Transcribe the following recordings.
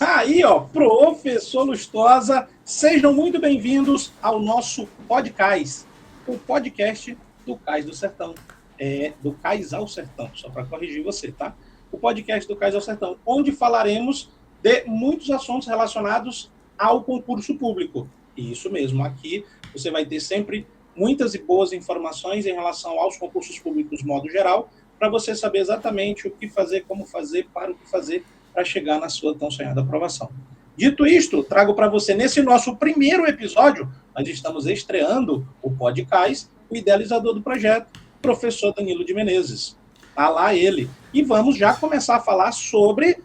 Aí, ó, professor Lustosa, sejam muito bem-vindos ao nosso podcast, o podcast do Cais do Sertão, do Cais ao Sertão, só para corrigir você, tá? O podcast do Cais ao Sertão, onde falaremos de muitos assuntos relacionados ao concurso público. Isso mesmo, aqui você vai ter sempre muitas e boas informações em relação aos concursos públicos de modo geral, para você saber exatamente o que fazer, como fazer, para o que fazer, para chegar na sua tão sonhada aprovação. Dito isto, trago para você, nesse nosso primeiro episódio, nós estamos estreando o podcast, o idealizador do projeto, professor Danilo de Menezes. Está lá ele. E vamos já começar a falar sobre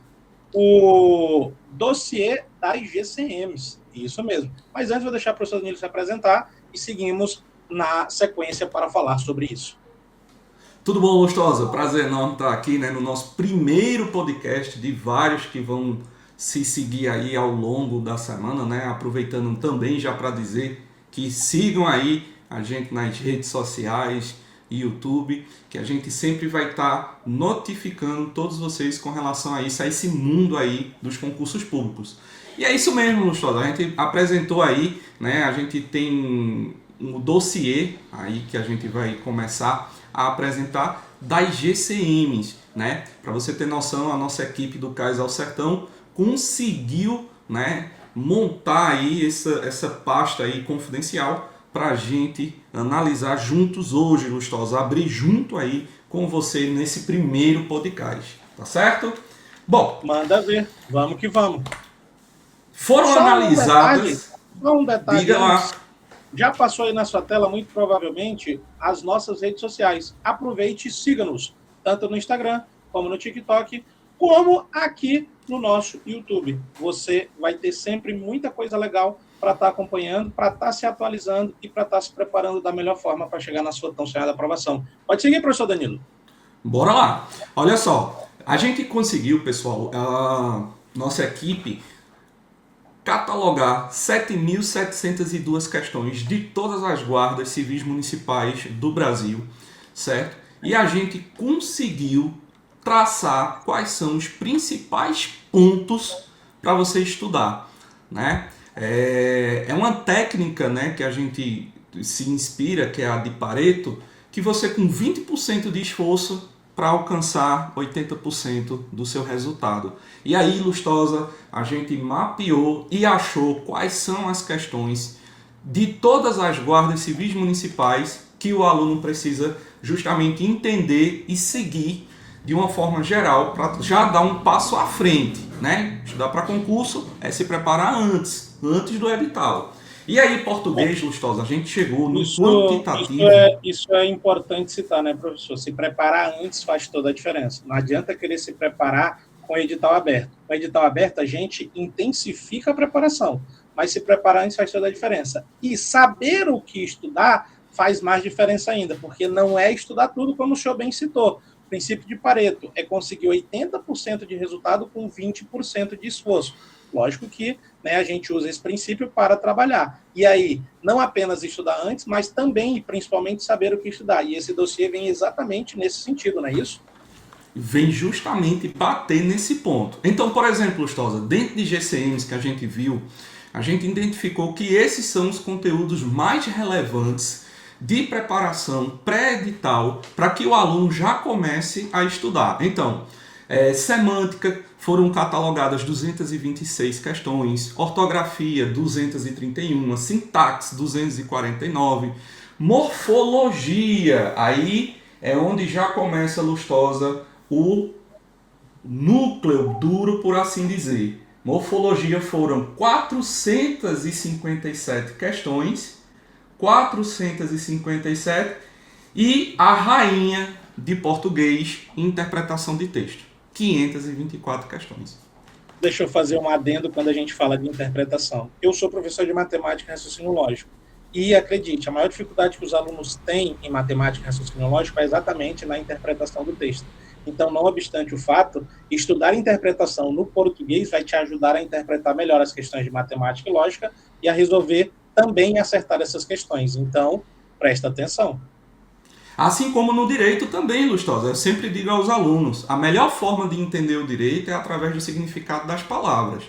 o dossiê das GCMs. Isso mesmo. Mas antes, vou deixar o professor Danilo se apresentar e seguimos na sequência para falar sobre isso. Tudo bom, Lustosa? Prazer enorme estar aqui, no nosso primeiro podcast de vários que vão se seguir aí ao longo da semana, Aproveitando também já para dizer que sigam aí a gente nas redes sociais e YouTube, que a gente sempre vai estar notificando todos vocês com relação a isso, a esse mundo aí dos concursos públicos. E é isso mesmo, Lustosa, a gente apresentou aí, a gente tem um dossiê aí que a gente vai começar a apresentar das GCMs, Para você ter noção, a nossa equipe do Cais ao Sertão conseguiu, montar aí essa pasta aí confidencial para a gente analisar juntos hoje, Lustosa, abrir junto aí com você nesse primeiro podcast, tá certo? Bom, manda ver, vamos que vamos. Foram analisadas. Um detalhe. Diga lá. Já passou aí na sua tela, muito provavelmente, as nossas redes sociais. Aproveite e siga-nos, tanto no Instagram, como no TikTok, como aqui no nosso YouTube. Você vai ter sempre muita coisa legal para estar acompanhando, para estar se atualizando e para estar se preparando da melhor forma para chegar na sua tão sonhada aprovação. Pode seguir, professor Danilo. Bora lá. Olha só, a gente conseguiu, pessoal, a nossa equipe catalogar 7.702 questões de todas as guardas civis municipais do Brasil, certo? E a gente conseguiu traçar quais são os principais pontos para você estudar, É uma técnica, que a gente se inspira, que é a de Pareto, que você com 20% de esforço para alcançar 80% do seu resultado. E aí, Lustosa, a gente mapeou e achou quais são as questões de todas as guardas civis municipais que o aluno precisa justamente entender e seguir de uma forma geral para já dar um passo à frente, Estudar para concurso é se preparar antes do edital. E aí, português, Lustosa, a gente chegou no quantitativo. Isso é importante citar, professor? Se preparar antes faz toda a diferença. Não adianta querer se preparar com o edital aberto. Com o edital aberto, a gente intensifica a preparação, mas se preparar antes faz toda a diferença. E saber o que estudar faz mais diferença ainda, porque não é estudar tudo, como o senhor bem citou. O princípio de Pareto é conseguir 80% de resultado com 20% de esforço. Lógico que a gente usa esse princípio para trabalhar. E aí, não apenas estudar antes, mas também e principalmente saber o que estudar. E esse dossiê vem exatamente nesse sentido, não é isso? Vem justamente bater nesse ponto. Então, por exemplo, Lustosa, dentro de GCMs que a gente viu, a gente identificou que esses são os conteúdos mais relevantes de preparação pré-edital para que o aluno já comece a estudar. Então, semântica, foram catalogadas 226 questões, ortografia 231, sintaxe 249, morfologia, aí é onde já começa, Lustosa, o núcleo duro, por assim dizer. Morfologia foram 457 questões, 457, e a rainha de português, interpretação de texto. 524 questões. Deixa eu fazer um adendo quando a gente fala de interpretação. Eu sou professor de matemática e raciocínio lógico. E acredite, a maior dificuldade que os alunos têm em matemática e raciocínio lógico é exatamente na interpretação do texto. Então, não obstante o fato, estudar interpretação no português vai te ajudar a interpretar melhor as questões de matemática e lógica e a resolver também e acertar essas questões. Então, presta atenção. Assim como no direito também, Lustosa, eu sempre digo aos alunos, a melhor forma de entender o direito é através do significado das palavras.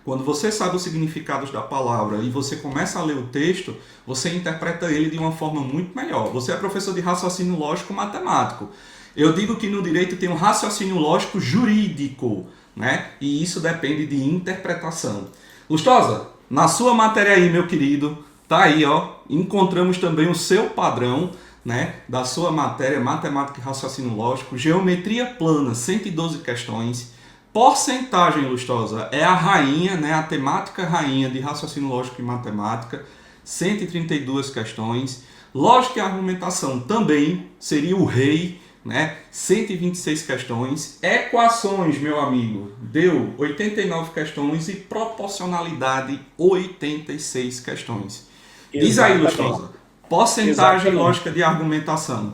Quando você sabe os significados da palavra e você começa a ler o texto, você interpreta ele de uma forma muito melhor. Você é professor de raciocínio lógico matemático. Eu digo que no direito tem um raciocínio lógico jurídico, né? E isso depende de interpretação. Lustosa, na sua matéria aí, meu querido, tá aí, ó. Encontramos também o seu padrão, né, da sua matéria, matemática e raciocínio lógico, geometria plana, 112 questões. Porcentagem, Lustosa, é a rainha, né, a temática rainha de raciocínio lógico e matemática, 132 questões. Lógica e argumentação também seria o rei, né, 126 questões. Equações, meu amigo, deu 89 questões e proporcionalidade, 86 questões. Diz aí, Lustosa, porcentagem e lógica de argumentação.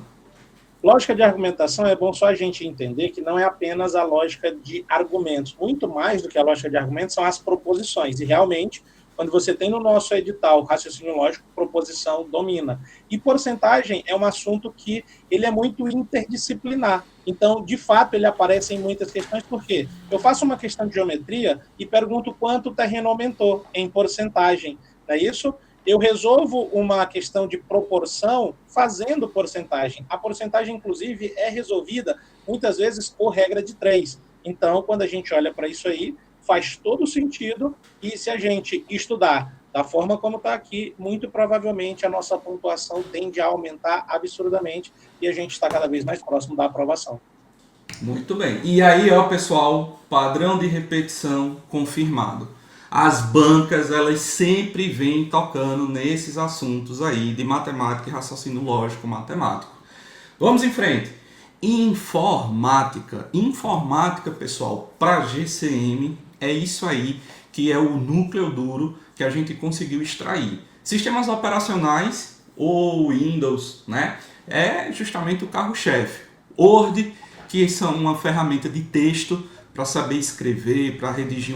Lógica de argumentação é bom só a gente entender que não é apenas a lógica de argumentos. Muito mais do que a lógica de argumentos são as proposições. E realmente, quando você tem no nosso edital raciocínio lógico, proposição domina. E porcentagem é um assunto que ele é muito interdisciplinar. Então, de fato, ele aparece em muitas questões. Por quê? Eu faço uma questão de geometria e pergunto quanto o terreno aumentou em porcentagem. Não é isso? Eu resolvo uma questão de proporção fazendo porcentagem. A porcentagem, inclusive, é resolvida muitas vezes por regra de 3. Então, quando a gente olha para isso aí, faz todo sentido, e se a gente estudar da forma como está aqui, muito provavelmente a nossa pontuação tende a aumentar absurdamente e a gente está cada vez mais próximo da aprovação. Muito bem. E aí, ó, pessoal, padrão de repetição confirmado. As bancas, elas sempre vêm tocando nesses assuntos aí de matemática e raciocínio lógico matemático. Vamos em frente. Informática. Informática, pessoal, para GCM, é isso aí que é o núcleo duro que a gente conseguiu extrair. Sistemas operacionais ou Windows, né? É justamente o carro-chefe. Word, que são uma ferramenta de texto para saber escrever, para redigir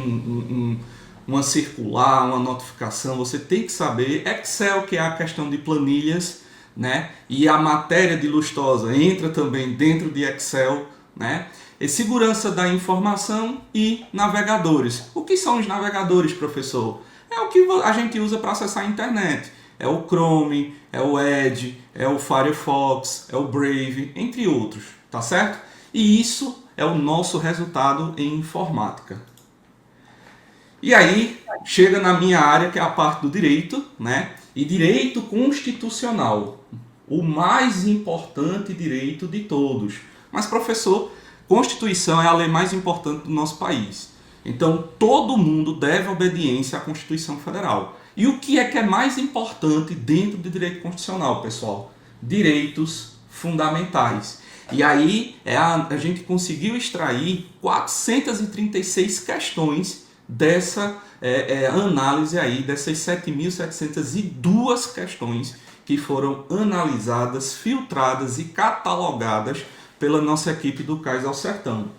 uma circular, uma notificação, você tem que saber. Excel, que é a questão de planilhas, né? E a matéria de Lustosa entra também dentro de Excel, né? E segurança da informação e navegadores. O que são os navegadores, professor? É o que a gente usa para acessar a internet. É o Chrome, é o Edge, é o Firefox, é o Brave, entre outros, tá certo? E isso é o nosso resultado em informática. E aí, chega na minha área, que é a parte do direito, né? E direito constitucional, o mais importante direito de todos. Mas, professor, Constituição é a lei mais importante do nosso país. Então, todo mundo deve obediência à Constituição Federal. E o que é mais importante dentro do direito constitucional, pessoal? Direitos fundamentais. E aí, a gente conseguiu extrair 436 questões dessa análise aí, dessas 7.702 questões que foram analisadas, filtradas e catalogadas pela nossa equipe do Cais ao Sertão.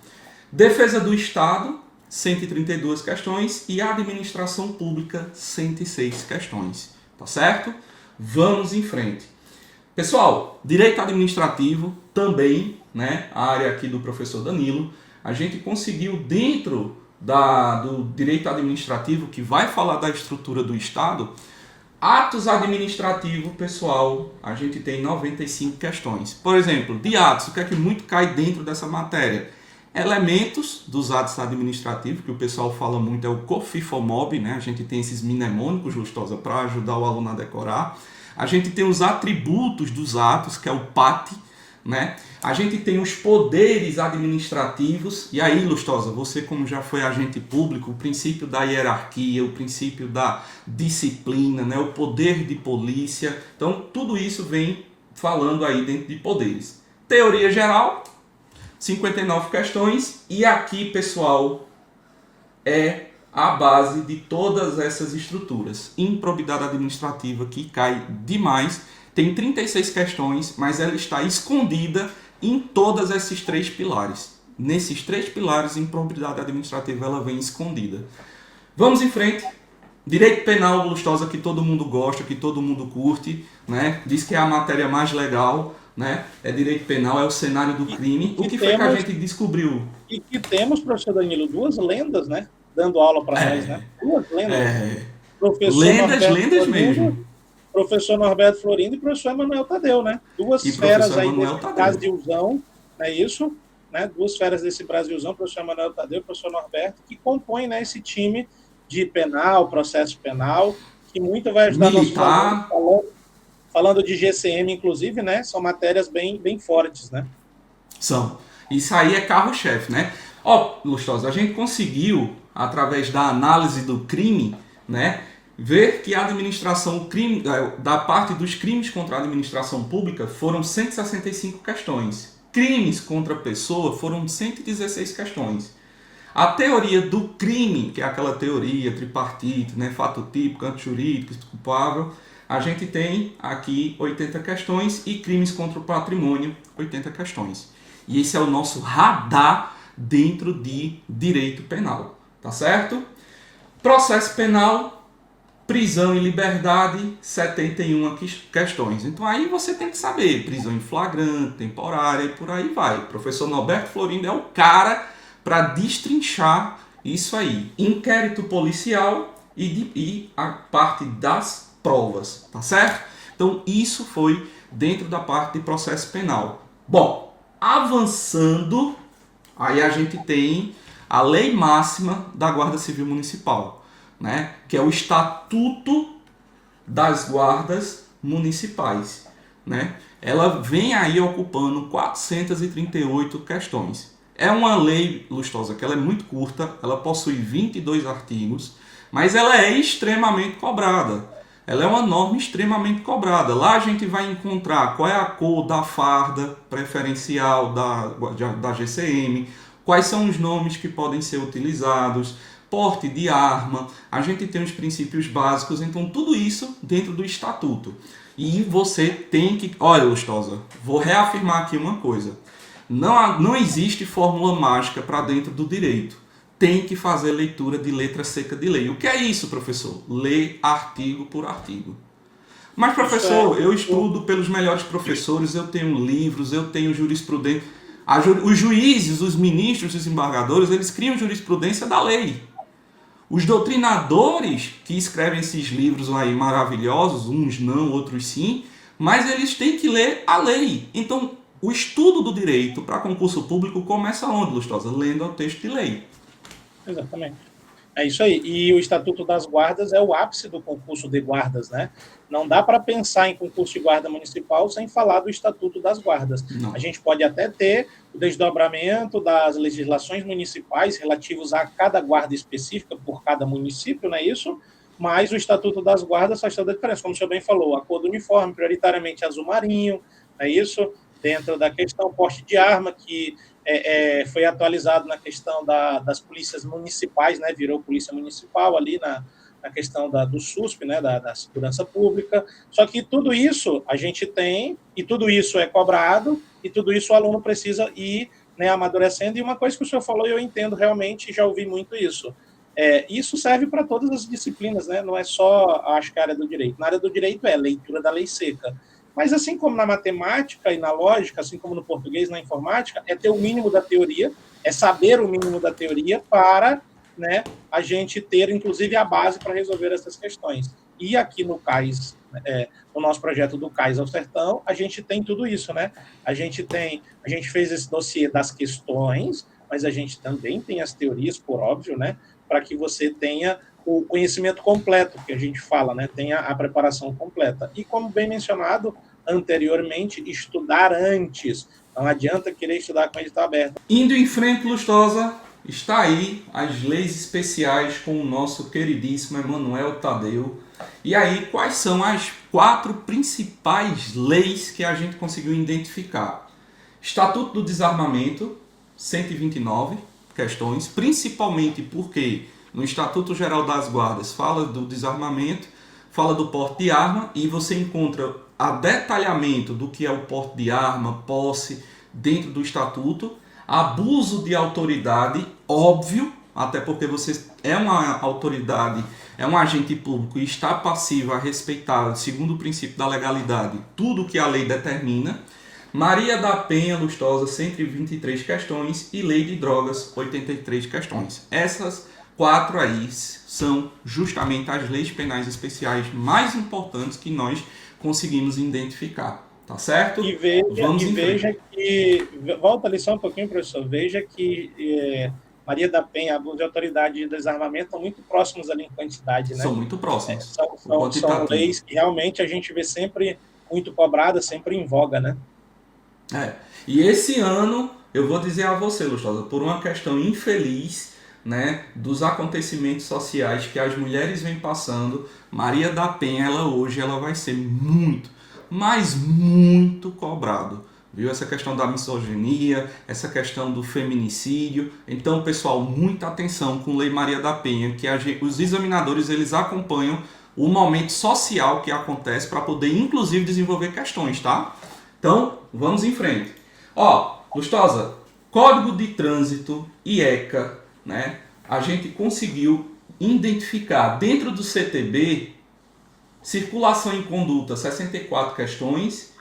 Defesa do Estado, 132 questões, e administração pública, 106 questões. Tá certo? Vamos em frente. Pessoal, direito administrativo também, né, a área aqui do professor Danilo, a gente conseguiu dentro do direito administrativo, que vai falar da estrutura do Estado, atos administrativos, pessoal, a gente tem 95 questões. Por exemplo, de atos, o que é que muito cai dentro dessa matéria? Elementos dos atos administrativos, que o pessoal fala muito, é o COFIFOMOB, né? A gente tem esses mnemônicos, Lustosa, para ajudar o aluno a decorar. A gente tem os atributos dos atos, que é o PAT, né? A gente tem os poderes administrativos, e aí, Lustosa, você como já foi agente público, o princípio da hierarquia, o princípio da disciplina, né? O poder de polícia, então tudo isso vem falando aí dentro de poderes. Teoria geral, 59 questões, e aqui, pessoal, é a base de todas essas estruturas. Improbidade administrativa, que cai demais, tem 36 questões, mas ela está escondida em todos esses 3 pilares. Nesses 3 pilares, improbidade administrativa ela vem escondida. Vamos em frente. Direito penal, Lustosa, que todo mundo gosta, que todo mundo curte, né? Diz que é a matéria mais legal, né? É direito penal, é o cenário do crime. O que foi que a gente descobriu? E que temos, professor Danilo, 2 lendas, né? dando aula para nós, né? Duas lendas. Lendas mesmo. Professor Norberto Florindo e professor Emanuel Tadeu, né? Duas feras aí desse Brasilzão, não é isso? Né? Duas feras desse Brasilzão, professor Emanuel Tadeu e professor Norberto, que compõem, né, esse time de penal, processo penal, que muito vai ajudar nossos alunos, falando de GCM, inclusive, né? São matérias bem fortes, né? São. Isso aí é carro-chefe, né? Ó, Lustosa, a gente conseguiu, através da análise do crime, né, ver que a administração, da parte dos crimes contra a administração pública foram 165 questões. Crimes contra a pessoa foram 116 questões. A teoria do crime, que é aquela teoria tripartite, né, fato típico, antijurídico, culpável, a gente tem aqui 80 questões e crimes contra o patrimônio, 80 questões. E esse é o nosso radar dentro de direito penal, tá certo? Processo penal, prisão e liberdade, 71 questões. Então aí você tem que saber, prisão em flagrante, temporária e por aí vai. O professor Norberto Florindo é o cara para destrinchar isso aí. Inquérito policial e a parte das provas, tá certo? Então isso foi dentro da parte de processo penal. Bom, avançando, aí a gente tem a lei máxima da Guarda Civil Municipal, né? Que é o Estatuto das Guardas Municipais, né? Ela vem aí ocupando 438 questões. É uma lei, Lustosa, que ela é muito curta, ela possui 22 artigos, mas ela é extremamente cobrada. Ela é uma norma extremamente cobrada. Lá a gente vai encontrar qual é a cor da farda preferencial da GCM, quais são os nomes que podem ser utilizados, porte de arma, a gente tem os princípios básicos, então tudo isso dentro do estatuto. E você tem que... Olha, Lustosa, vou reafirmar aqui uma coisa. Não existe fórmula mágica para dentro do direito. Tem que fazer leitura de letra seca de lei. O que é isso, professor? Ler artigo por artigo. Mas, professor, eu estudo pelos melhores professores, eu tenho livros, eu tenho jurisprudência. Os juízes, os ministros, os desembargadores, eles criam jurisprudência da lei. Os doutrinadores que escrevem esses livros aí maravilhosos, uns não, outros sim, mas eles têm que ler a lei. Então, o estudo do direito para concurso público começa onde, Lustosa? Lendo o texto de lei. Exatamente. É isso aí. E o Estatuto das Guardas é o ápice do concurso de guardas, né? Não dá para pensar em concurso de guarda municipal sem falar do Estatuto das Guardas. Não. A gente pode até ter o desdobramento das legislações municipais relativos a cada guarda específica por cada município, não é isso? Mas o Estatuto das Guardas faz toda a diferença. Como o senhor bem falou, a cor do uniforme, prioritariamente azul marinho, não é isso? Dentro da questão porte de arma, que foi atualizado na questão das polícias municipais, né? Virou polícia municipal ali na questão do SUSP, né? Da segurança pública. Só que tudo isso a gente tem, e tudo isso é cobrado, e tudo isso o aluno precisa ir, né, amadurecendo. E uma coisa que o senhor falou, e eu entendo realmente, já ouvi muito isso. Isso serve para todas as disciplinas, né? Não é só, acho que a área do direito. Na área do direito é leitura da lei seca. Mas assim como na matemática e na lógica, assim como no português, na informática, é ter o mínimo da teoria, é saber o mínimo da teoria para, né, a gente ter, inclusive, a base para resolver essas questões. E aqui no CAIS, no nosso projeto do CAIS ao Sertão, a gente tem tudo isso, né? A gente fez esse dossiê das questões, mas a gente também tem as teorias, por óbvio, né, para que você tenha o conhecimento completo, que a gente fala, né? Tenha a preparação completa. E como bem mencionado anteriormente, estudar antes. Não adianta querer estudar com o edital aberto. Indo em frente, Lustosa, está aí as leis especiais com o nosso queridíssimo Emanuel Tadeu. E aí, quais são as 4 principais leis que a gente conseguiu identificar? Estatuto do Desarmamento, 129 questões, principalmente porque no Estatuto Geral das Guardas fala do desarmamento, fala do porte de arma e você encontra a detalhamento do que é o porte de arma, posse, dentro do Estatuto, abuso de autoridade, óbvio, até porque você é uma autoridade, é um agente público e está passivo a respeitar, segundo o princípio da legalidade, tudo que a lei determina. Maria da Penha Lustosa, 123 questões e Lei de Drogas, 83 questões. Essas 4 aí são justamente as leis penais especiais mais importantes que nós conseguimos identificar. Tá certo? E veja que, volta ali só um pouquinho, professor, veja que Maria da Penha, abuso de autoridade e desarmamento estão muito próximos ali em quantidade, né? São muito próximos. São leis que realmente a gente vê sempre muito cobradas, sempre em voga, né? E esse ano, eu vou dizer a você, Lustosa, por uma questão infeliz, né, dos acontecimentos sociais que as mulheres vêm passando, Maria da Penha, hoje ela vai ser muito, mas muito cobrado. Viu? Essa questão da misoginia, essa questão do feminicídio. Então, pessoal, muita atenção com Lei Maria da Penha, que os examinadores eles acompanham o momento social que acontece para poder, inclusive, desenvolver questões, tá? Então, vamos em frente. Lustosa, Código de Trânsito e ECA, né? A gente conseguiu identificar dentro do CTB circulação em conduta 64 questões,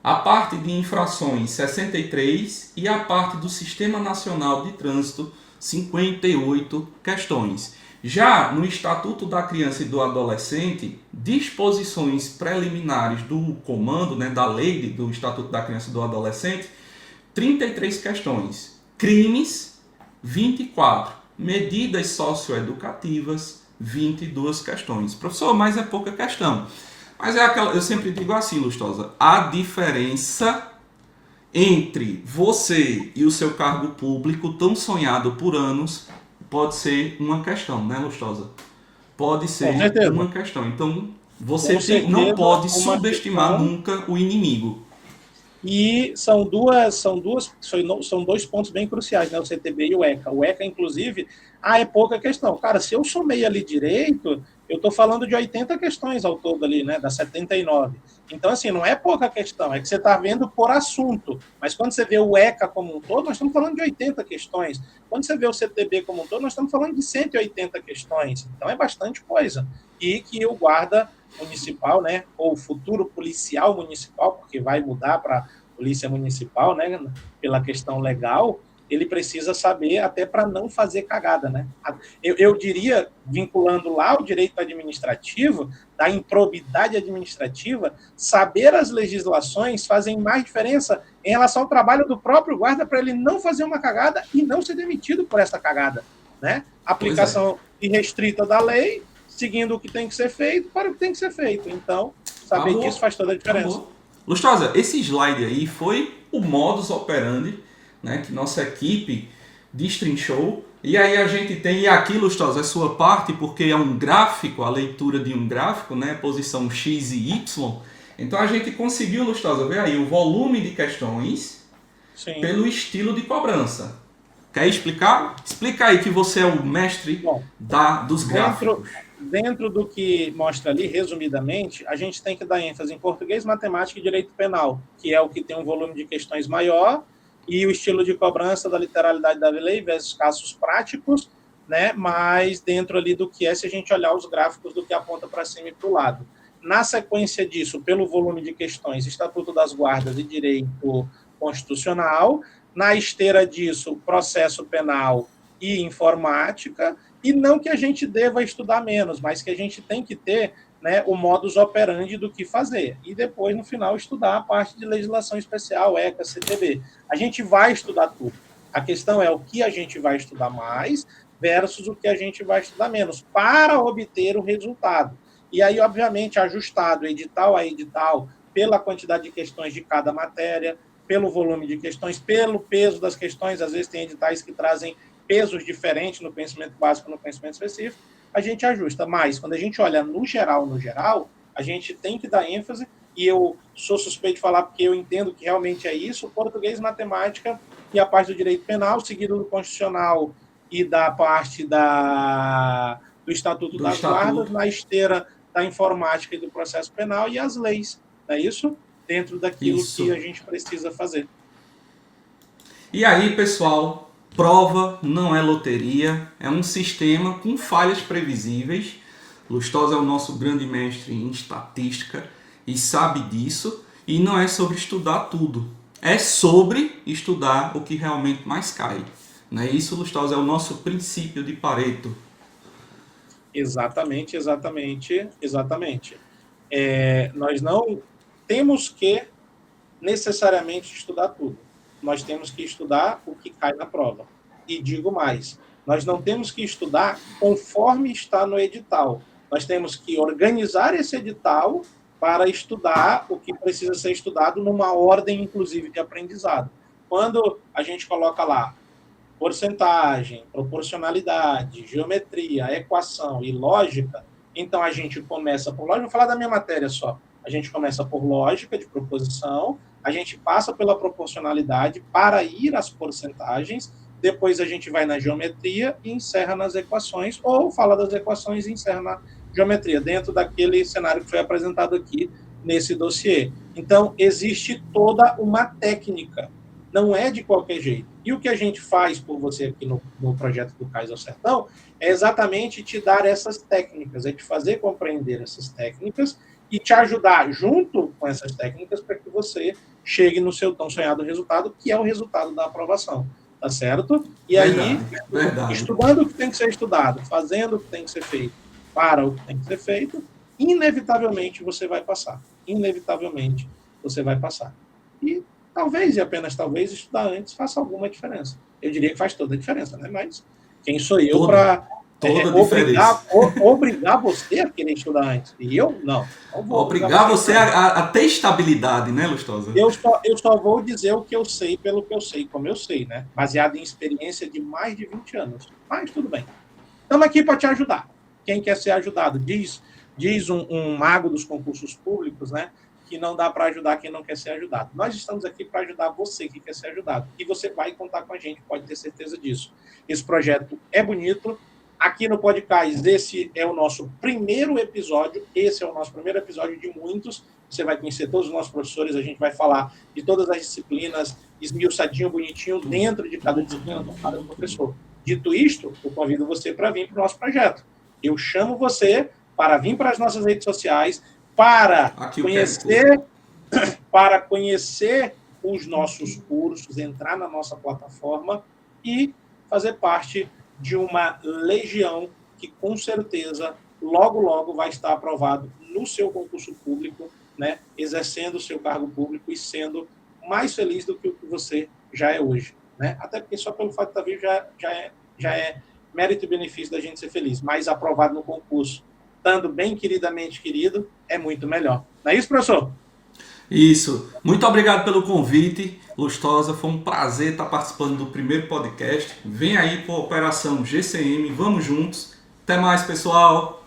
a parte de infrações 63 e a parte do Sistema Nacional de Trânsito 58 questões. Já no Estatuto da Criança e do Adolescente, disposições preliminares do comando, né, da lei do Estatuto da Criança e do Adolescente, 33 questões. Crimes, 24. Medidas socioeducativas, 22 questões. Professor, mas é pouca questão. Mas é aquela, eu sempre digo assim, Lustosa, a diferença entre você e o seu cargo público, tão sonhado por anos, pode ser uma questão, né, Lustosa? Pode ser uma questão. Então, você não pode subestimar nunca o inimigo. E são dois pontos bem cruciais, né? O CTB e o ECA. O ECA, inclusive, é pouca questão. Cara, se eu somei ali direito, eu estou falando de 80 questões ao todo ali, né? Das 79. Então, assim, não é pouca questão, é que você está vendo por assunto. Mas quando você vê o ECA como um todo, nós estamos falando de 80 questões. Quando você vê o CTB como um todo, nós estamos falando de 180 questões. Então, é bastante coisa. E que o guarda municipal, né, ou futuro policial municipal, porque vai mudar para polícia municipal, né, pela questão legal, ele precisa saber até para não fazer cagada, né? Eu diria, vinculando lá o direito administrativo, da improbidade administrativa, saber as legislações fazem mais diferença em relação ao trabalho do próprio guarda para ele não fazer uma cagada e não ser demitido por essa cagada, né? Aplicação irrestrita da lei, seguindo o que tem que ser feito para o que tem que ser feito. Então, saber disso faz toda a diferença. Lustosa, esse slide aí foi o modus operandi, né, que nossa equipe destrinchou. E aí a gente tem, e aqui, Lustosa, é sua parte, porque é um gráfico, a leitura de um gráfico, né, posição X e Y. Então a gente conseguiu, Lustosa, ver aí o volume de questões. Sim. Pelo estilo de cobrança. Quer explicar? Explica aí que você é o mestre dos gráficos. Dentro do que mostra ali, resumidamente, a gente tem que dar ênfase em português, matemática e direito penal, que é o que tem um volume de questões maior, e o estilo de cobrança da literalidade da lei versus casos práticos, né? Mas dentro ali do que é, se a gente olhar os gráficos do que aponta para cima e para o lado. Na sequência disso, pelo volume de questões, Estatuto das Guardas e Direito Constitucional. Na esteira disso, processo penal e informática. E não que a gente deva estudar menos, mas que a gente tem que ter, né, o modus operandi do que fazer. E depois, no final, estudar a parte de legislação especial, ECA, CTB. A gente vai estudar tudo. A questão é o que a gente vai estudar mais versus o que a gente vai estudar menos, para obter o resultado. E aí, obviamente, ajustado edital a edital, pela quantidade de questões de cada matéria, pelo volume de questões, pelo peso das questões. Às vezes tem editais que trazem pesos diferentes no conhecimento básico e no conhecimento específico, a gente ajusta. Mas, quando a gente olha no geral, a gente tem que dar ênfase, e eu sou suspeito de falar porque eu entendo que realmente é isso, português, matemática e a parte do direito penal, seguido do constitucional e da parte do Estatuto das Guardas, na esteira da informática e do processo penal e as leis, não é isso? Dentro daquilo que a gente precisa fazer. E aí, pessoal, prova não é loteria, é um sistema com falhas previsíveis. Lustosa é o nosso grande mestre em estatística e sabe disso. E não é sobre estudar tudo, é sobre estudar o que realmente mais cai. Não é isso, Lustosa? É o nosso princípio de Pareto. Exatamente, exatamente, exatamente. Nós não temos que necessariamente estudar tudo. Nós temos que estudar o que cai na prova. E digo mais, nós não temos que estudar conforme está no edital. Nós temos que organizar esse edital para estudar o que precisa ser estudado numa ordem, inclusive, de aprendizado. Quando a gente coloca lá porcentagem, proporcionalidade, geometria, equação e lógica, então a gente começa por lógica, vou falar da minha matéria só. A gente começa por lógica de proposição, a gente passa pela proporcionalidade para ir às porcentagens, depois a gente vai na geometria e encerra nas equações, ou fala das equações e encerra na geometria, dentro daquele cenário que foi apresentado aqui nesse dossiê. Então, existe toda uma técnica, não é de qualquer jeito. E o que a gente faz por você aqui no projeto do Cais ao Sertão é exatamente te dar essas técnicas, é te fazer compreender essas técnicas e te ajudar junto com essas técnicas para que você chegue no seu tão sonhado resultado, que é o resultado da aprovação, tá certo? E aí, estudando o que tem que ser estudado, fazendo o que tem que ser feito, para o que tem que ser feito, inevitavelmente você vai passar. Inevitavelmente você vai passar. E talvez, e apenas talvez, estudar antes faça alguma diferença. Eu diria que faz toda a diferença, né? Mas quem sou eu para obrigar você a querer estudar antes? E eu, não vou obrigar você a ter estabilidade, né, Lustosa? Eu só vou dizer o que eu sei pelo que eu sei, como eu sei, né? Baseado em experiência de mais de 20 anos. Mas tudo bem. Estamos aqui para te ajudar. Quem quer ser ajudado? Diz um mago dos concursos públicos, né? Que não dá para ajudar quem não quer ser ajudado. Nós estamos aqui para ajudar você que quer ser ajudado. E você vai contar com a gente, pode ter certeza disso. Esse projeto é bonito. Aqui no podcast, esse é o nosso primeiro episódio. Esse é o nosso primeiro episódio de muitos. Você vai conhecer todos os nossos professores. A gente vai falar de todas as disciplinas, esmiuçadinho, bonitinho, dentro de cada disciplina do cada professor. Dito isto, eu convido você para vir para o nosso projeto. Eu chamo você para vir para as nossas redes sociais, para conhecer os nossos cursos, entrar na nossa plataforma e fazer parte de uma legião que, com certeza, logo, logo vai estar aprovado no seu concurso público, né, exercendo o seu cargo público e sendo mais feliz do que o que você já é hoje. Né? Até porque só pelo fato de estar vivo já é mérito e benefício da gente ser feliz, mas aprovado no concurso, estando bem queridamente querido, é muito melhor. Não é isso, professor? Isso. Muito obrigado pelo convite, Lustosa. Foi um prazer estar participando do primeiro podcast. Vem aí para a Operação GCM. Vamos juntos. Até mais, pessoal.